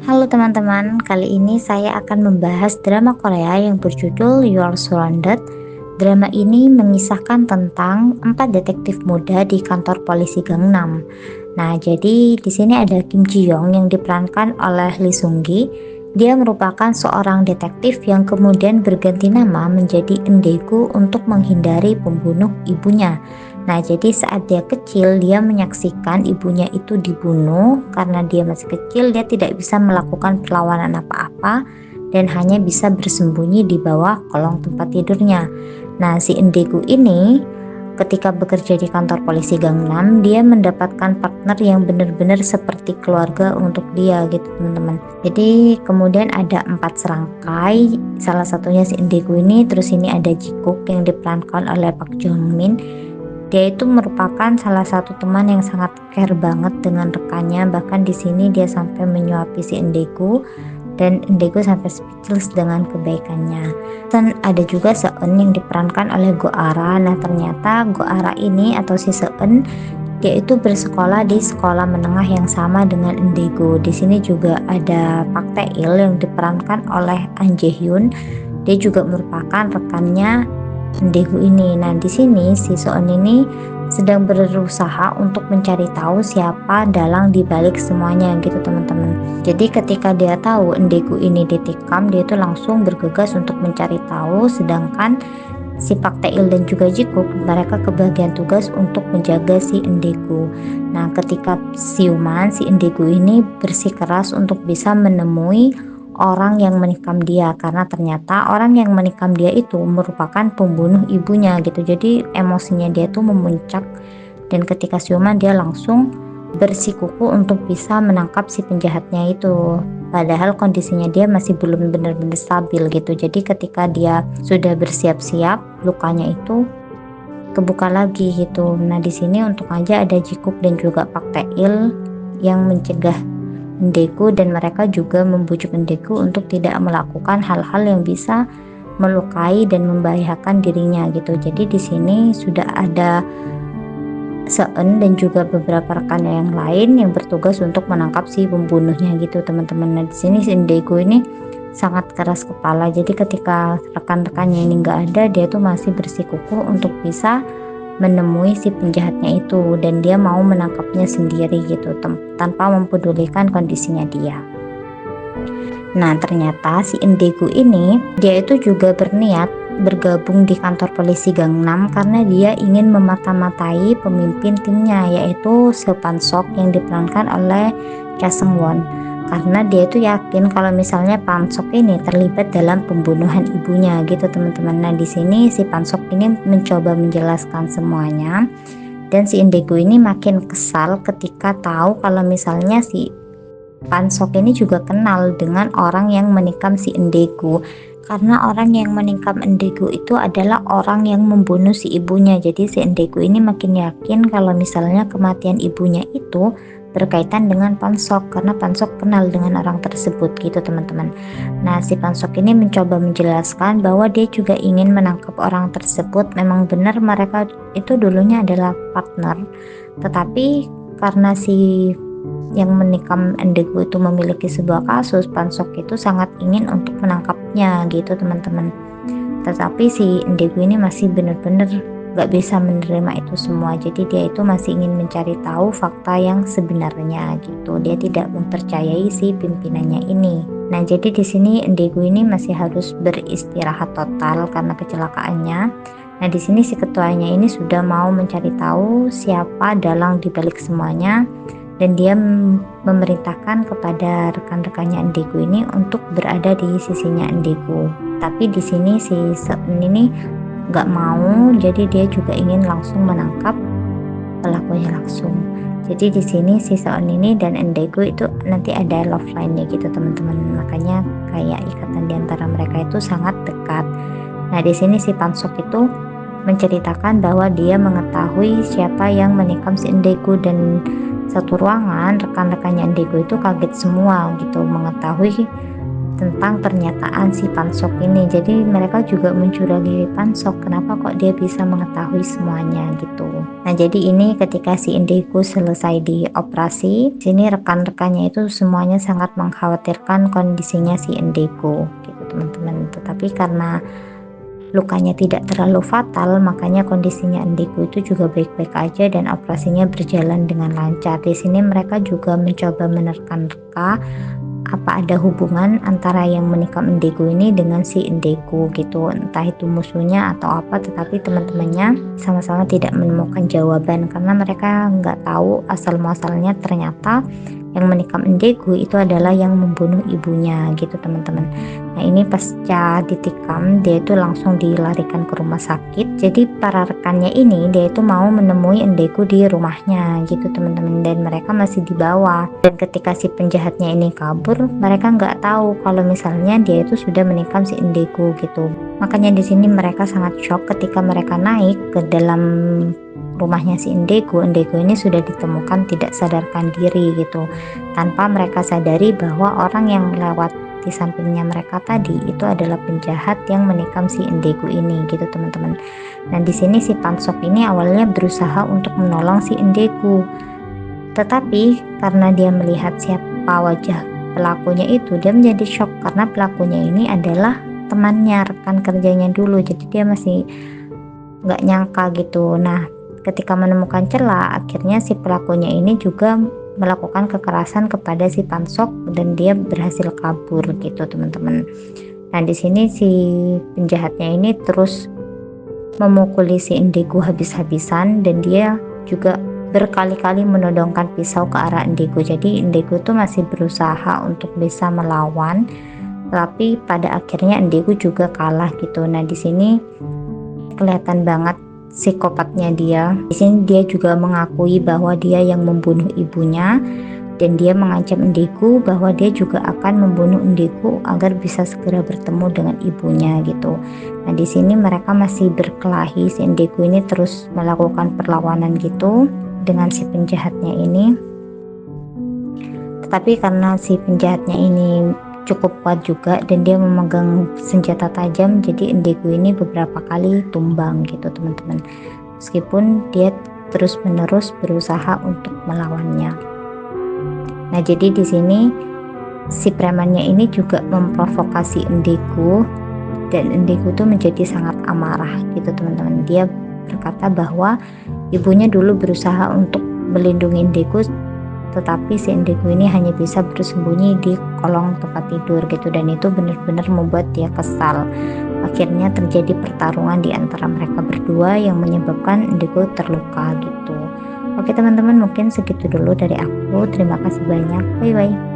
Halo teman-teman, kali ini saya akan membahas drama Korea yang berjudul You're Surrounded. Drama ini mengisahkan tentang 4 detektif muda di kantor polisi Gangnam. Nah, jadi di sini ada Kim Ji Young yang diperankan oleh Lee Seung Gi. Dia merupakan seorang detektif yang kemudian berganti nama menjadi Endaegu untuk menghindari pembunuh ibunya. Nah, jadi saat dia kecil, dia menyaksikan ibunya itu dibunuh. Karena dia masih kecil, dia tidak bisa melakukan perlawanan apa-apa dan hanya bisa bersembunyi di bawah kolong tempat tidurnya. Nah, si Endaegu ini ketika bekerja di kantor polisi Gangnam, dia mendapatkan partner yang benar-benar seperti keluarga untuk dia gitu teman-teman. Jadi kemudian ada 4 serangkai, salah satunya si Endaegu ini. Terus ini ada Jikook yang diperankan oleh Park Jong Min. Dia itu merupakan salah satu teman yang sangat care banget dengan rekannya. Bahkan di sini dia sampai menyuapi si Endaegu dan Endaegu sampai speechless dengan kebaikannya. Dan ada juga Seun yang diperankan oleh Go Ara. Nah, ternyata Go Ara ini atau si Seun, dia itu bersekolah di sekolah menengah yang sama dengan Endaegu. Di sini juga ada Park Tae-il yang diperankan oleh An Jae Hyun. Dia juga merupakan rekannya Endaegu ini. Nah, di sini si Seon ini sedang berusaha untuk mencari tahu siapa dalang dibalik semuanya gitu teman-teman. Jadi ketika dia tahu Endaegu ini ditikam, dia itu langsung bergegas untuk mencari tahu, sedangkan si Pak Tae-il dan juga Jikook mereka kebagian tugas untuk menjaga si Endaegu. Nah, ketika siuman, si Endaegu ini bersikeras untuk bisa menemui orang yang menikam dia, karena ternyata orang yang menikam dia itu merupakan pembunuh ibunya gitu. Jadi emosinya dia tuh memuncak dan ketika siuman dia langsung bersikuku untuk bisa menangkap si penjahatnya itu. Padahal kondisinya dia masih belum benar-benar stabil gitu. Jadi ketika dia sudah bersiap-siap, lukanya itu kebuka lagi gitu. Nah, di sini untuk aja ada Jikook dan juga Pak Tae-il yang mencegah Endaegu, dan mereka juga membujuk Endaegu untuk tidak melakukan hal-hal yang bisa melukai dan membahayakan dirinya gitu. Jadi di sini sudah ada Seun dan juga beberapa rekannya yang lain yang bertugas untuk menangkap si pembunuhnya gitu teman-teman. Nah, di sini si Endaegu ini sangat keras kepala. Jadi ketika rekan-rekannya ini nggak ada, dia tuh masih bersikukuh untuk bisa menemui si penjahatnya itu dan dia mau menangkapnya sendiri gitu tanpa mempedulikan kondisinya dia. Nah, ternyata si Endaegu ini dia itu juga berniat bergabung di kantor polisi Gangnam karena dia ingin memata-matai pemimpin timnya, yaitu Sepan Sok yang diperankan oleh Cha Seung Won. Karena dia itu yakin kalau misalnya Pansok ini terlibat dalam pembunuhan ibunya gitu teman-teman. Nah, di sini si Pansok ini mencoba menjelaskan semuanya dan si Endaegu ini makin kesal ketika tahu kalau misalnya si Pansok ini juga kenal dengan orang yang menikam si Endaegu. Karena orang yang menikam Endaegu itu adalah orang yang membunuh si ibunya. Jadi si Endaegu ini makin yakin kalau misalnya kematian ibunya itu berkaitan dengan Pansok, karena Pansok kenal dengan orang tersebut gitu teman-teman. Nah, si Pansok ini mencoba menjelaskan bahwa dia juga ingin menangkap orang tersebut. Memang benar mereka itu dulunya adalah partner, tetapi karena si yang menikam Endaegu itu memiliki sebuah kasus, Pansok itu sangat ingin untuk menangkapnya gitu teman-teman. Tetapi si Endaegu ini masih benar-benar gak bisa menerima itu semua. Jadi dia itu masih ingin mencari tahu fakta yang sebenarnya gitu. Dia tidak mempercayai si pimpinannya ini. Nah, jadi di sini Endaegu ini masih harus beristirahat total karena kecelakaannya. Nah, di sini si ketuanya ini sudah mau mencari tahu siapa dalang dibalik semuanya dan dia memerintahkan kepada rekan-rekannya Endaegu ini untuk berada di sisinya Endaegu. Tapi di sini si Seun ini gak mau, jadi dia juga ingin langsung menangkap pelakunya langsung. Jadi di sini si Seon ini dan Endaegu itu nanti ada love line-nya gitu teman-teman. Makanya kayak ikatan di antara mereka itu sangat dekat. Nah, di sini si Pansok itu menceritakan bahwa dia mengetahui siapa yang menikam si Endaegu, dan satu ruangan rekan-rekannya Endaegu itu kaget semua gitu mengetahui tentang pernyataan si Pansok ini. Jadi mereka juga mencurigai Pansok, kenapa kok dia bisa mengetahui semuanya gitu. Nah, jadi ini ketika si Indigo selesai dioperasi, sini rekan-rekannya itu semuanya sangat mengkhawatirkan kondisinya si Indigo gitu teman-teman. Tetapi karena lukanya tidak terlalu fatal, makanya kondisinya Indigo itu juga baik-baik aja dan operasinya berjalan dengan lancar. Di sini mereka juga mencoba menerka-nerka apa ada hubungan antara yang menikam Indigo ini dengan si Indigo gitu, entah itu musuhnya atau apa, tetapi teman-temannya sama-sama tidak menemukan jawaban karena mereka nggak tahu asal muasalnya ternyata yang menikam Indigo itu adalah yang membunuh ibunya gitu teman-teman. Nah, ini pasca ditikam dia itu langsung dilarikan ke rumah sakit. Jadi para rekannya ini dia itu mau menemui Indigo di rumahnya gitu teman-teman, dan mereka masih di bawah. Dan ketika si penjahatnya ini kabur, mereka nggak tahu kalau misalnya dia itu sudah menikam si Indigo gitu. Makanya di sini mereka sangat shock ketika mereka naik ke dalam rumahnya si Indigo ini sudah ditemukan tidak sadarkan diri gitu, tanpa mereka sadari bahwa orang yang melewat di sampingnya mereka tadi itu adalah penjahat yang menikam si Indigo ini gitu teman-teman. Nah, di sini si Pansok ini awalnya berusaha untuk menolong si Indigo, tetapi karena dia melihat siapa wajah pelakunya itu, dia menjadi shock karena pelakunya ini adalah temannya, rekan kerjanya dulu, jadi dia masih nggak nyangka gitu. Nah, ketika menemukan celah, akhirnya si pelakunya ini juga melakukan kekerasan kepada si Pansok dan dia berhasil kabur gitu teman-teman. Nah, di sini si penjahatnya ini terus memukuli si Indigo habis-habisan dan dia juga berkali-kali menodongkan pisau ke arah Indigo. Jadi Indigo tuh masih berusaha untuk bisa melawan, tapi pada akhirnya Indigo juga kalah gitu. Nah, di sini kelihatan banget psikopatnya dia. Di sini dia juga mengakui bahwa dia yang membunuh ibunya dan dia mengancam Indigo bahwa dia juga akan membunuh Indigo agar bisa segera bertemu dengan ibunya gitu. Nah, di sini mereka masih berkelahi. Si Indigo ini terus melakukan perlawanan gitu dengan si penjahatnya ini. Tetapi karena si penjahatnya ini cukup kuat juga dan dia memegang senjata tajam, jadi Indigo ini beberapa kali tumbang gitu teman-teman, meskipun dia terus-menerus berusaha untuk melawannya. Nah, jadi di sini si premannya ini juga memprovokasi Indigo dan Indigo tuh menjadi sangat amarah gitu teman-teman. Dia berkata bahwa ibunya dulu berusaha untuk melindungi Indigo, tetapi si Indigo ini hanya bisa bersembunyi di kolong tempat tidur gitu, dan itu benar-benar membuat dia kesal. Akhirnya terjadi pertarungan di antara mereka berdua yang menyebabkan Indigo terluka gitu. Oke teman-teman, mungkin segitu dulu dari aku. Terima kasih banyak. Bye bye.